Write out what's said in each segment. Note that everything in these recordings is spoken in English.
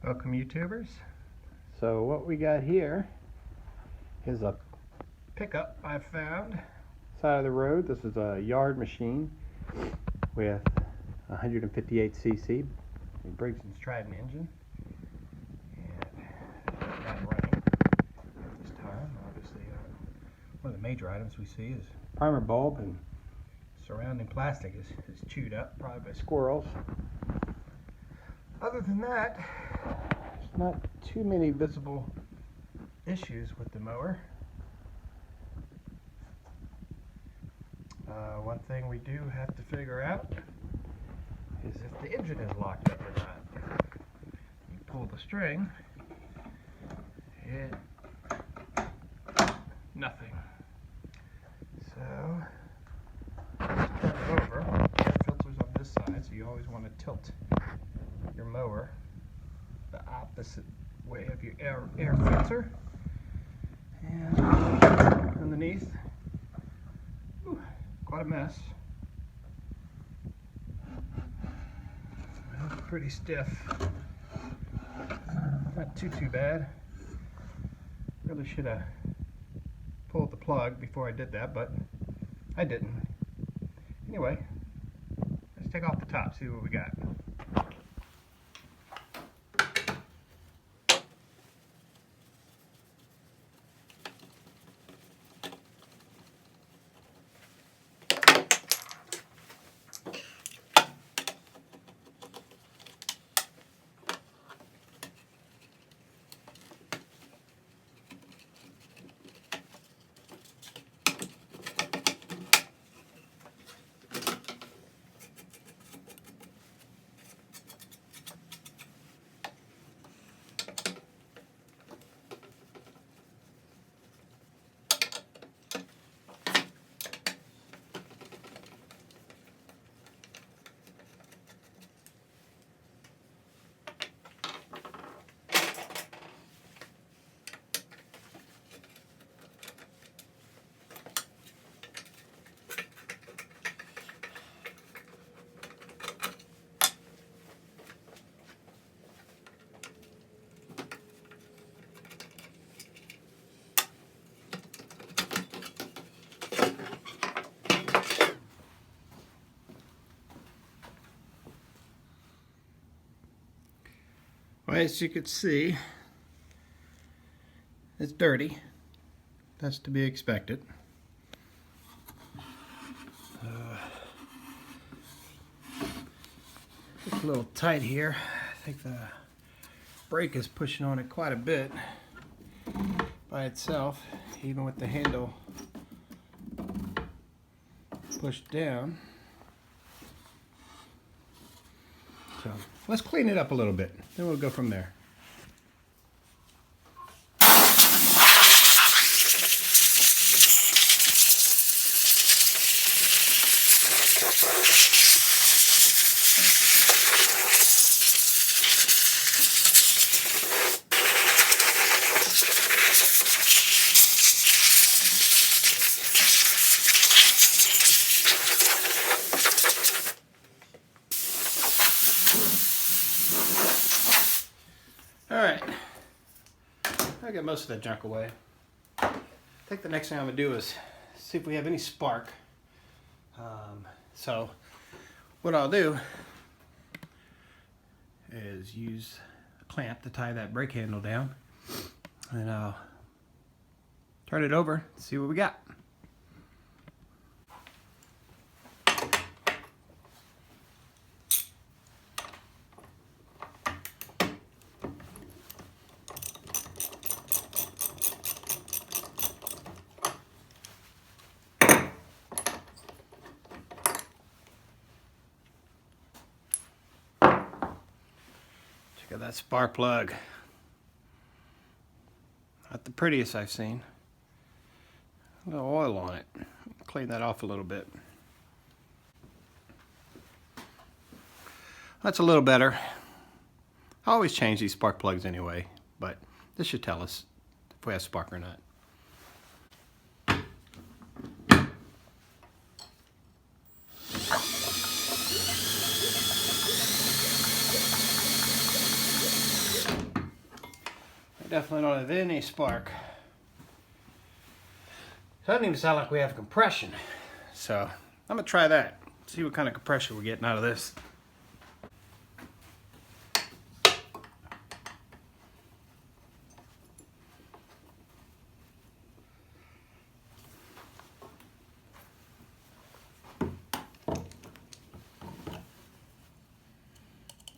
Welcome, YouTubers. So what we got here is a Pickup I found. side of the road. This is a yard machine with 158 cc. It breaks. It's tried an engine. And not running at this time. Obviously, one of the major items we see is Primer bulb and surrounding plastic is chewed up, probably by squirrels. Other than that, there's not too many visible issues with the mower. One thing we do have to figure out is if the engine is locked up or not. You pull the string, nothing. So, let's turn it over. The air filter's on this side, so you always want to tilt your mower the opposite way of your air filter. And underneath, quite a mess. It's pretty stiff. Not too bad. Really should have pulled the plug before I did that, but I didn't. Anyway, let's take off the top, see what we got. Well, as you can see, it's dirty. That's to be expected. It's a little tight here. I think the brake is pushing on it quite a bit by itself, even with the handle pushed down. So let's clean it up a little bit, then we'll go from there. Alright, I got most of that junk away. I think the next thing I'm going to do is see if we have any spark. So what I'll do is use a clamp to tie that brake handle down, and I'll turn it over and see what we got. Check out that spark plug. Not the prettiest I've seen. A little oil on it. Clean that off a little bit. That's a little better. I always change these spark plugs anyway, but this should tell us if we have spark or not. definitely don't have any spark. So that doesn't even sound like we have compression. So I'm gonna try that. See what kind of compression we're getting out of this.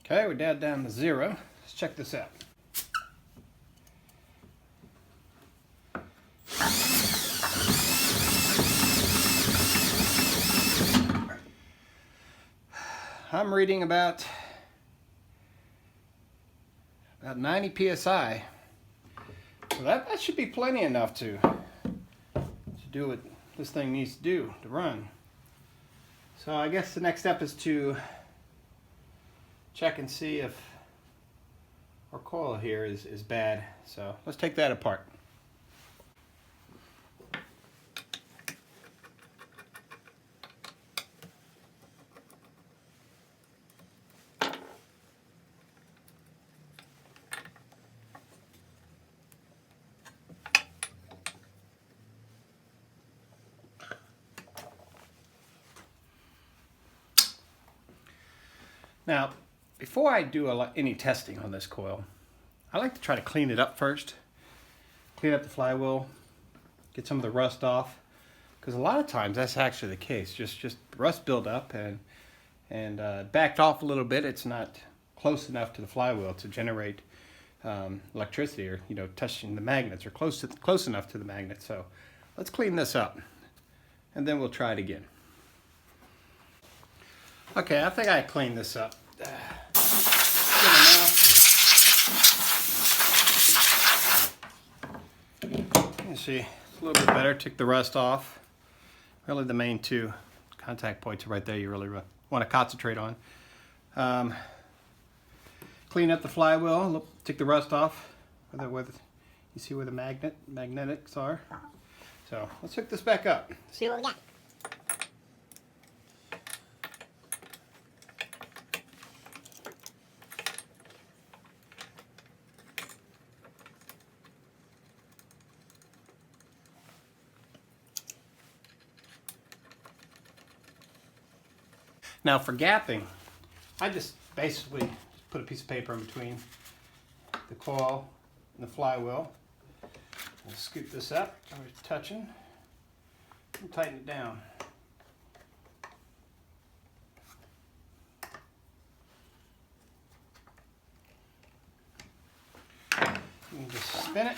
Okay, we're down to 0. Let's check this out. I'm reading about 90 psi. So that should be plenty enough to do what this thing needs to do to run. So I guess the next step is to check and see if our coil here is bad. So let's take that apart. Now, before I do any testing on this coil, I like to try to clean it up first. Clean up the flywheel, get some of the rust off, because a lot of times that's actually the case. Just rust build up and backed off a little bit. It's not close enough to the flywheel to generate electricity, or touching the magnets, or close enough to the magnet. So let's clean this up, and then we'll try it again. Okay, I think I cleaned this up. You see, it's a little bit better. Took the rust off. Really, the main two contact points are right there. You really want to concentrate on. Clean up the flywheel. Look, take the rust off. You see where the magnetics are. So let's hook this back up. See what we got. Now for gapping, I just basically put a piece of paper in between the coil and the flywheel. We'll scoop this up, we're touching, and tighten it down. You can just spin it,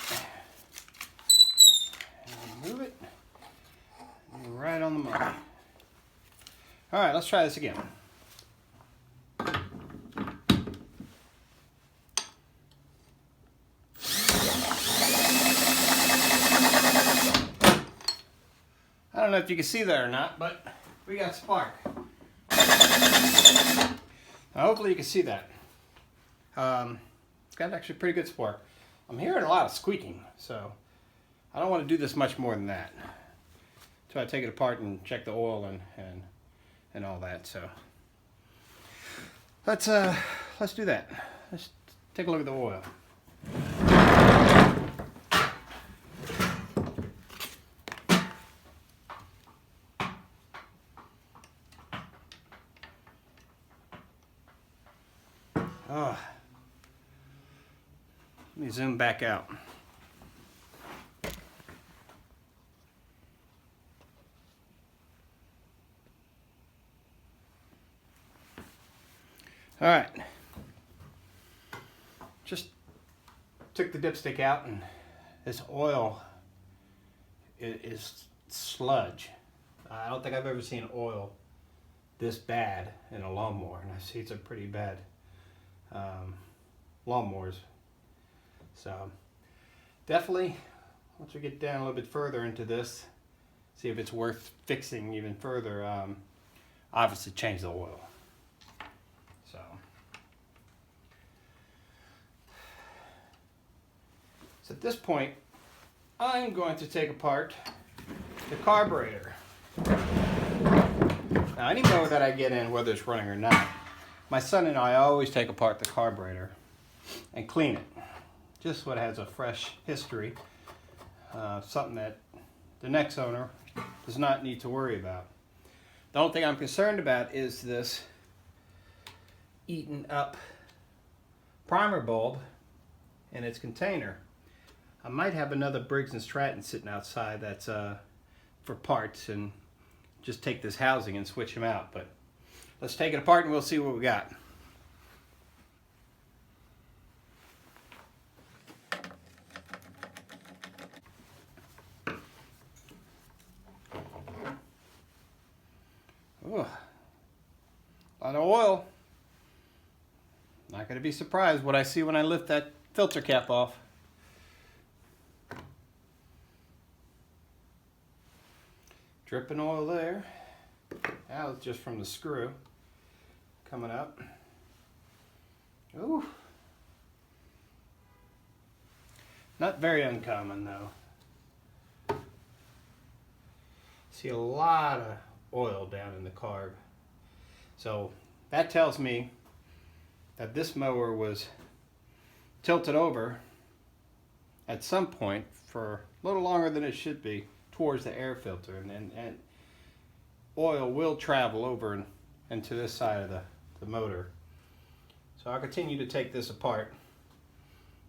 and move it, and you're right on the money. All right, let's try this again. I don't know if you can see that or not, but we got spark. Now, hopefully you can see that. It's got actually pretty good spark. I'm hearing a lot of squeaking, so I don't want to do this much more than that. So I take it apart and check the oil and all that. So let's do that. Let's take a look at the oil. Oh, let me zoom back out. All right, just took the dipstick out, and this oil is sludge. I don't think I've ever seen oil this bad in a lawnmower, and I see some pretty bad lawnmowers. So definitely, once we get down a little bit further into this, see if it's worth fixing even further. Obviously change the oil. So at this point, I'm going to take apart the carburetor. Now, any mower that I get in, whether it's running or not, my son and I always take apart the carburetor and clean it. just what has a fresh history, something that the next owner does not need to worry about. The only thing I'm concerned about is this eaten up primer bulb in its container. I might have another Briggs & Stratton sitting outside that's for parts, and just take this housing and switch them out. But let's take it apart and we'll see what we got. Ooh, a lot of oil. Not going to be surprised what I see when I lift that filter cap off. Dripping oil there. That was just from the screw coming up. Ooh. Not very uncommon though. See a lot of oil down in the carb. So that tells me that this mower was tilted over at some point for a little longer than it should be towards the air filter, and oil will travel over into this side of the motor. So I'll continue to take this apart.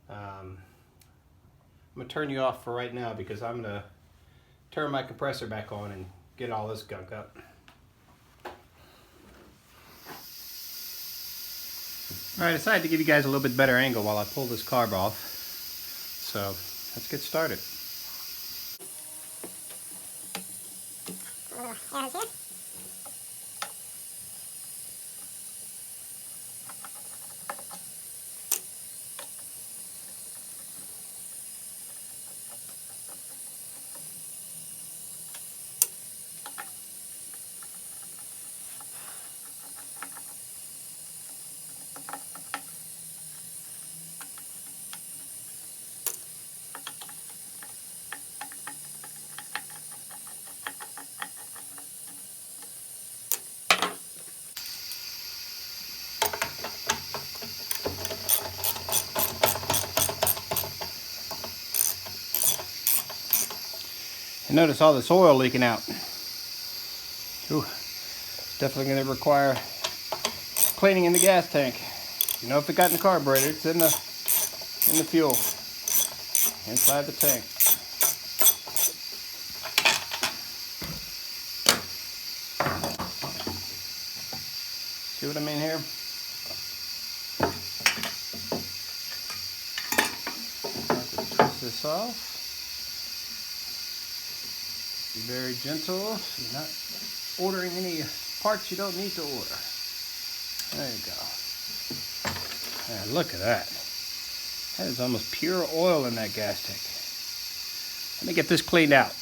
I'm going to turn you off for right now because I'm going to turn my compressor back on and get all this gunk up. Alright, I decided to give you guys a little bit better angle while I pull this carb off. So let's get started. And notice all this oil leaking out. Ooh, definitely going to require cleaning in the gas tank. You know, if it got in the carburetor, it's in the fuel inside the tank. See what I mean here? Twist this off. Be very gentle, so you're not ordering any parts you don't need to order. There you go. And look at that. That is almost pure oil in that gas tank. Let me get this cleaned out.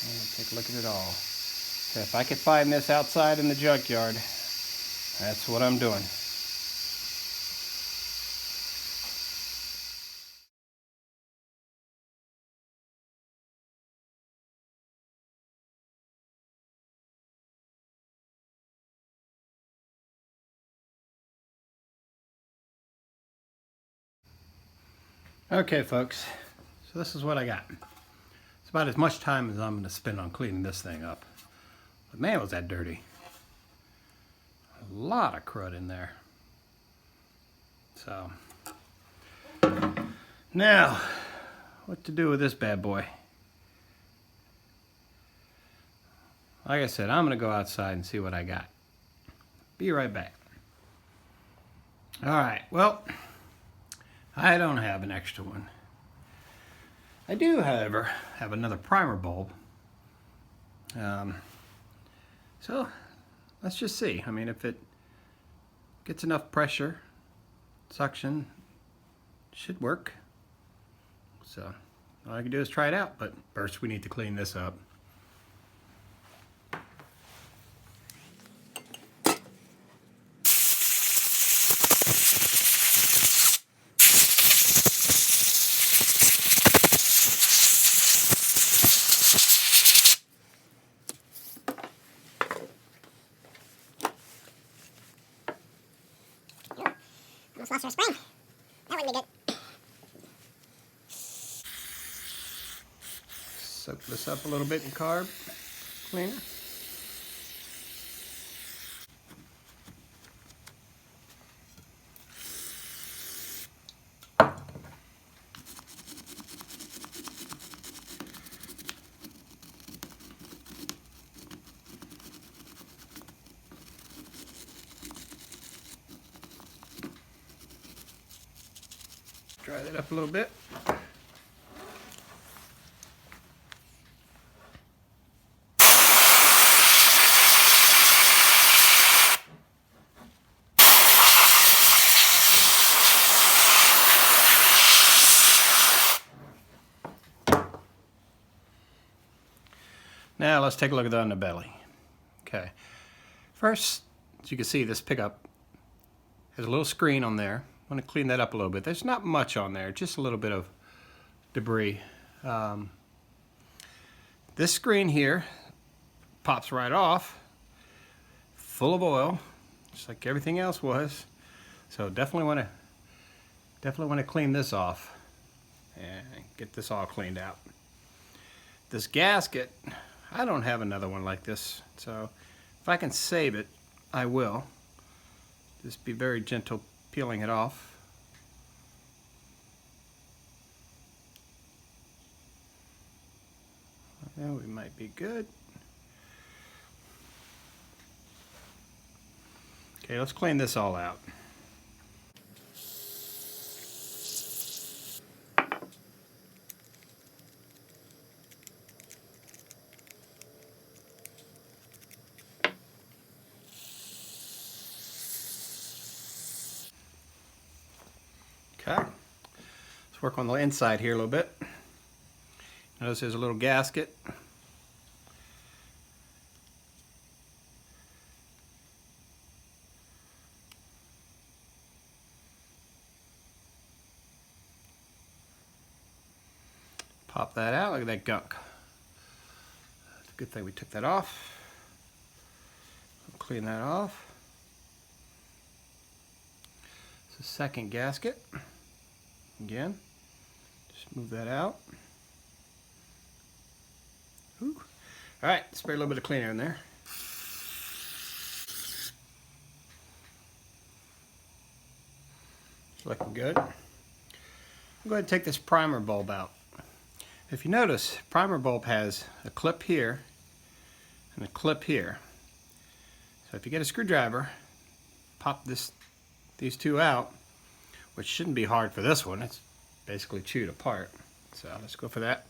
And take a look at it all. So if I could find this outside in the junkyard, that's what I'm doing. Okay folks, so this is what I got. It's about as much time as I'm going to spend on cleaning this thing up. But man, was that dirty. A lot of crud in there. So, now, what to do with this bad boy? Like I said, I'm going to go outside and see what I got. Be right back. Alright, well, I don't have an extra one. I do, however, have another primer bulb. So let's just see. I mean, if it gets enough pressure, suction, it should work. So all I can do is try it out, but first we need to clean this up. Almost lost our spring. That wouldn't be good. Soak this up a little bit in carb cleaner. Dry that up a little bit. Now let's take a look at the underbelly. Okay. First, as you can see, this pickup has a little screen on there. I'm going to clean that up a little bit. There's not much on there, just a little bit of debris. This screen here pops right off, full of oil, just like everything else was. So definitely want to clean this off and get this all cleaned out. This gasket, I don't have another one like this, so if I can save it, I will. Just be very gentle peeling it off. Yeah, we might be good. Okay, let's clean this all out. Okay, let's work on the inside here a little bit. Notice there's a little gasket. Pop that out, look at that gunk. It's a good thing we took that off. Clean that off. It's the second gasket. Again, just move that out. Whew. All right, spray a little bit of cleaner in there. It's looking good. I'm going to take this primer bulb out. If you notice, primer bulb has a clip here and a clip here. So if you get a screwdriver, pop these two out, which shouldn't be hard for this one. It's basically chewed apart. So let's go for that.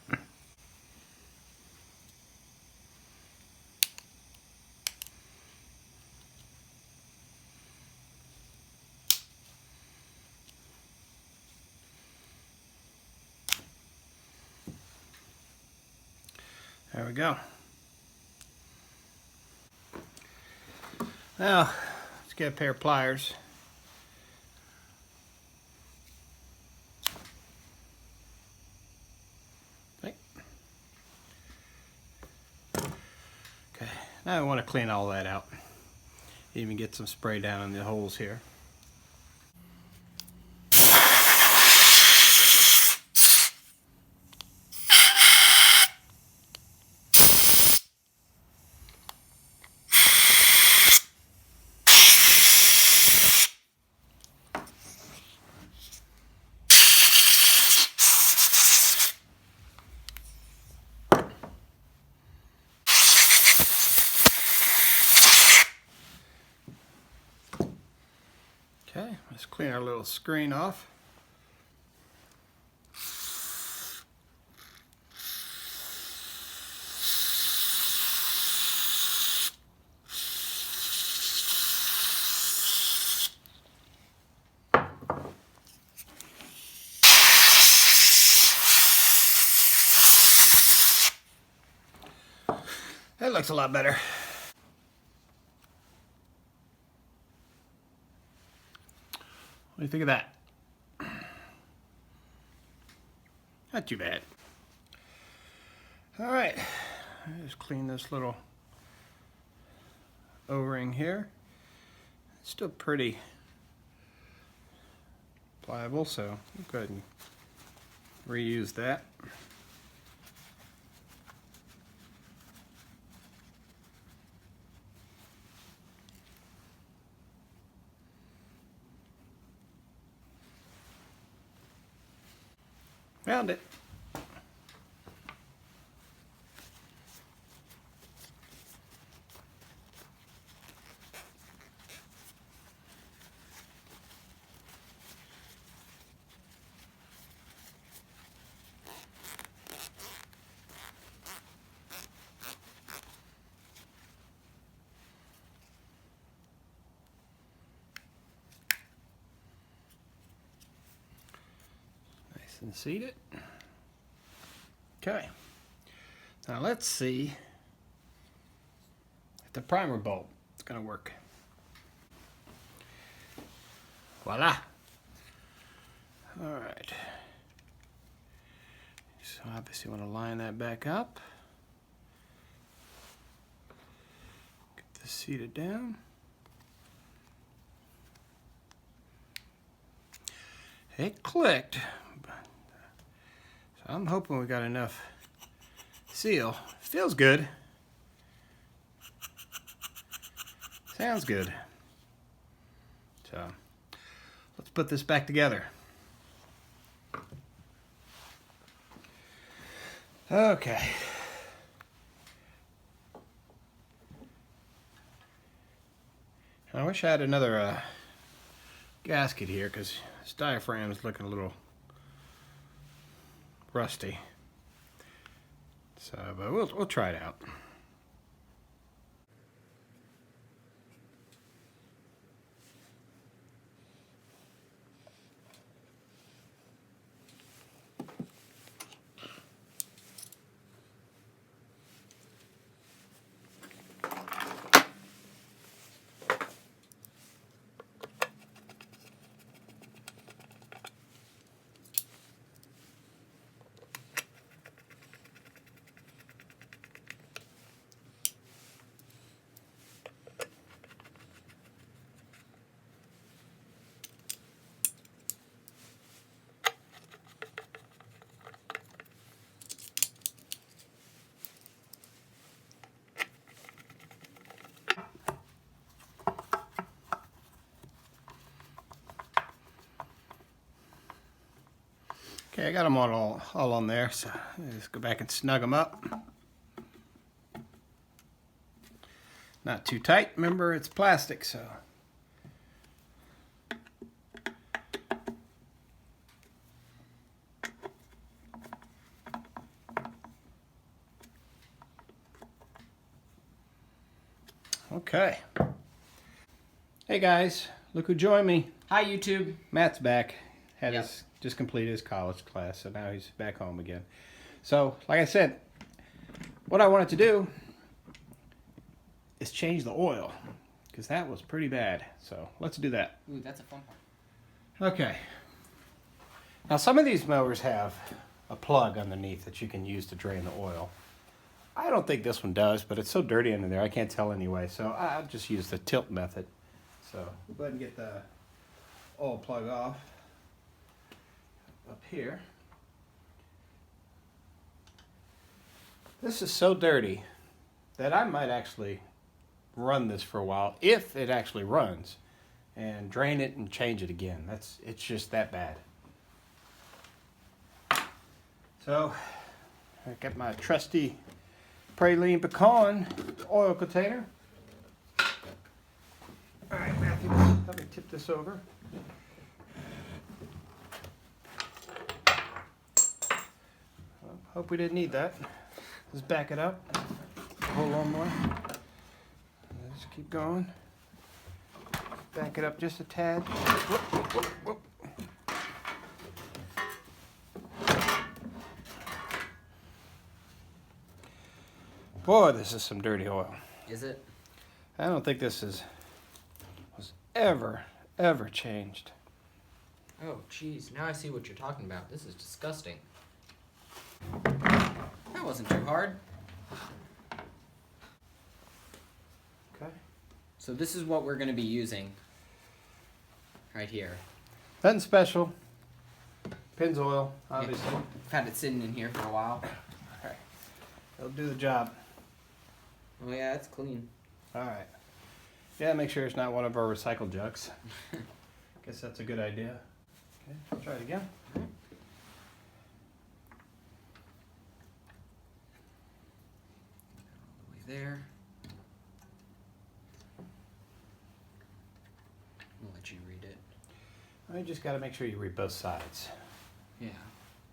There we go. Now, let's get a pair of pliers. Okay, now I want to clean all that out. Even get some spray down in the holes here. Okay, let's clean our little screen off. That looks a lot better. What do you think of that? Not too bad. All right, just clean this little O-ring here. It's still pretty pliable, so we'll go ahead and reuse that. Found it. Nice and seated. Okay. Now let's see if the primer bulb is going to work. Voila. All right. So obviously want to line that back up. Get this seated down. It clicked. So I'm hoping we got enough seal. Feels good. Sounds good. So let's put this back together. Okay. I wish I had another gasket here because this diaphragm is looking a little rusty. So, but we'll try it out. Okay, I got them all on there, so let's go back and snug them up. Not too tight, remember it's plastic, so. Okay. Hey guys, look who joined me. Hi YouTube. Matt's back. Had Yep. his just completed his college class, so now he's back home again. So, like I said, what I wanted to do is change the oil because that was pretty bad. So let's do that. Ooh, that's a fun part. Okay. Now some of these mowers have a plug underneath that you can use to drain the oil. I don't think this one does, but it's so dirty under there I can't tell anyway. So I'll just use the tilt method. So we'll go ahead and get the oil plug off up here. This is so dirty that I might actually run this for a while if it actually runs and drain it and change it again. It's just that bad. So I got my trusty praline pecan oil container. All right, Matthew, let me tip this over. Hope we didn't need that. Let's back it up. Hold on more. Let's keep going. Back it up just a tad. Whoop, whoop, whoop, whoop. Boy, this is some dirty oil. Is it? I don't think this was ever changed. Oh, jeez. Now I see what you're talking about. This is disgusting. That wasn't too hard. Okay. So this is what we're going to be using right here. Nothing special. Pennzoil, obviously. Yeah, I've had it sitting in here for a while. Okay. It'll do the job. Oh yeah, it's clean. Alright. Yeah, make sure it's not one of our recycled jugs. Guess that's a good idea. Okay, I'll try it again. There. I'll let you read it. You just got to make sure you read both sides. Yeah.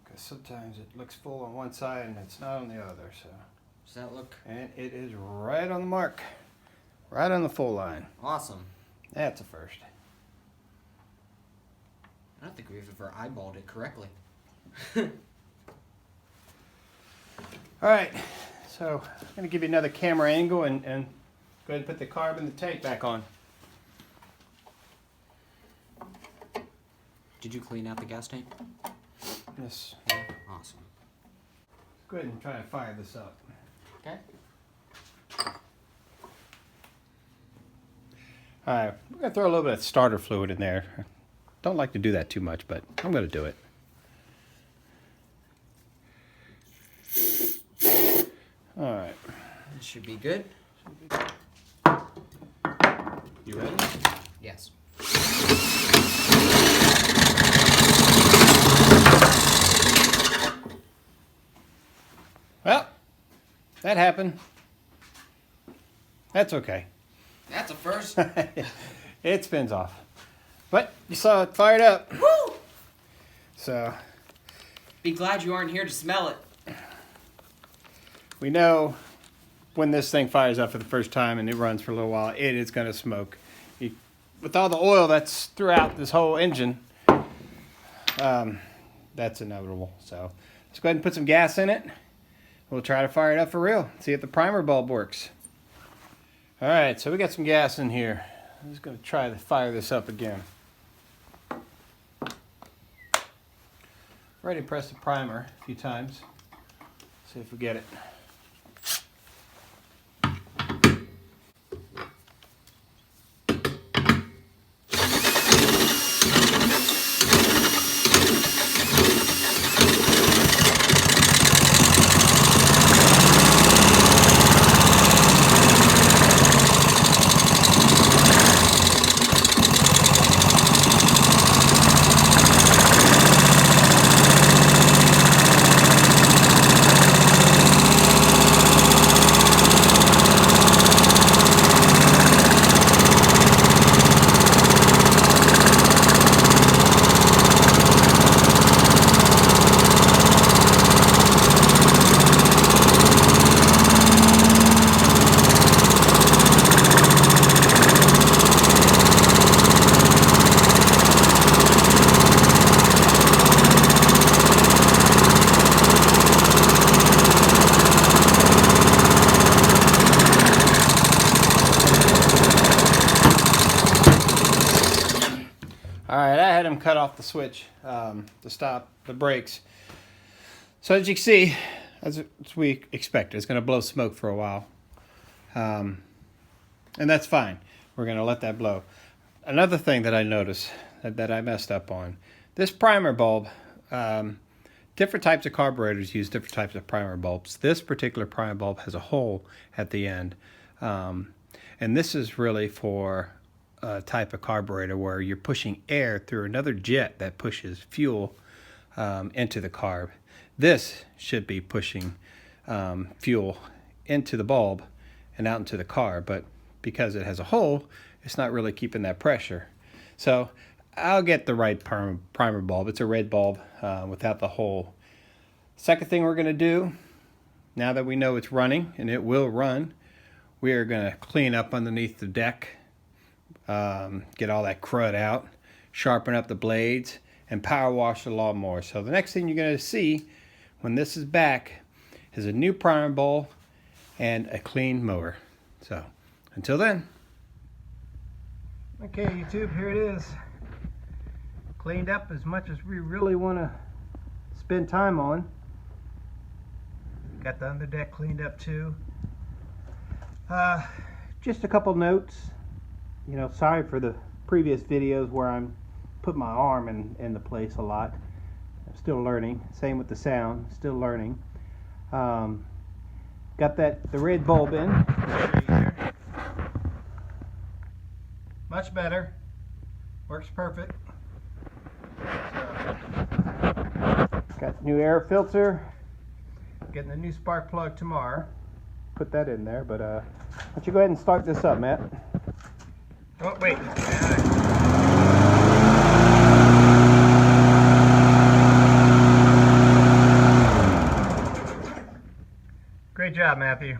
Because sometimes it looks full on one side and it's not on the other. So. Does that look And it is right on the mark. Right on the full line. awesome? That's a first. I don't think we've ever eyeballed it correctly. Alright, so I'm going to give you another camera angle and go ahead and put the carb in the tank back on. Did you clean out the gas tank? Yes. Awesome. Go ahead and try to fire this up. Okay. Alright, we're going to throw a little bit of starter fluid in there. Don't like to do that too much, but I'm going to do it. Alright. This should be good. You ready? Yes. Well, that happened. That's okay. That's a first. It spins off. But you saw it fired up. Woo! So Be glad you aren't here to smell it. we know when this thing fires up for the first time and it runs for a little while, it is going to smoke. With all the oil that's throughout this whole engine, that's inevitable. So let's go ahead and put some gas in it. We'll try to fire it up for real. See if the primer bulb works. All right, so we got some gas in here. I'm just going to try to fire this up again. Already pressed the primer a few times. See if we get it. Alright, I had him cut off the switch to stop the brakes. So as you can see, as we expected, it's going to blow smoke for a while. And that's fine. We're going to let that blow. Another thing that I noticed that I messed up on, this primer bulb, different types of carburetors use different types of primer bulbs. This particular primer bulb has a hole at the end. And this is really for a type of carburetor where you're pushing air through another jet that pushes fuel into the carb. This should be pushing fuel into the bulb and out into the carb, but because it has a hole, it's not really keeping that pressure. So I'll get the right primer bulb. It's a red bulb without the hole. Second thing we're going to do, now that we know it's running, and it will run, we are going to clean up underneath the deck, get all that crud out, sharpen up the blades, and power wash the lawnmower. So the next thing you're going to see when this is back is a new primer bulb and a clean mower. So until then. Okay, YouTube, here it is. Cleaned up as much as we really want to spend time on. Got the underdeck cleaned up too. Just a couple notes. You know, sorry for the previous videos where I'm put my arm in the place a lot. I'm still learning. Same with the sound, still learning. Got the red bulb in. Much better. Works perfect. Got new air filter. Getting the new spark plug tomorrow. Put that in there, but why don't you go ahead and start this up, Matt? Oh, wait. Great job, Matthew.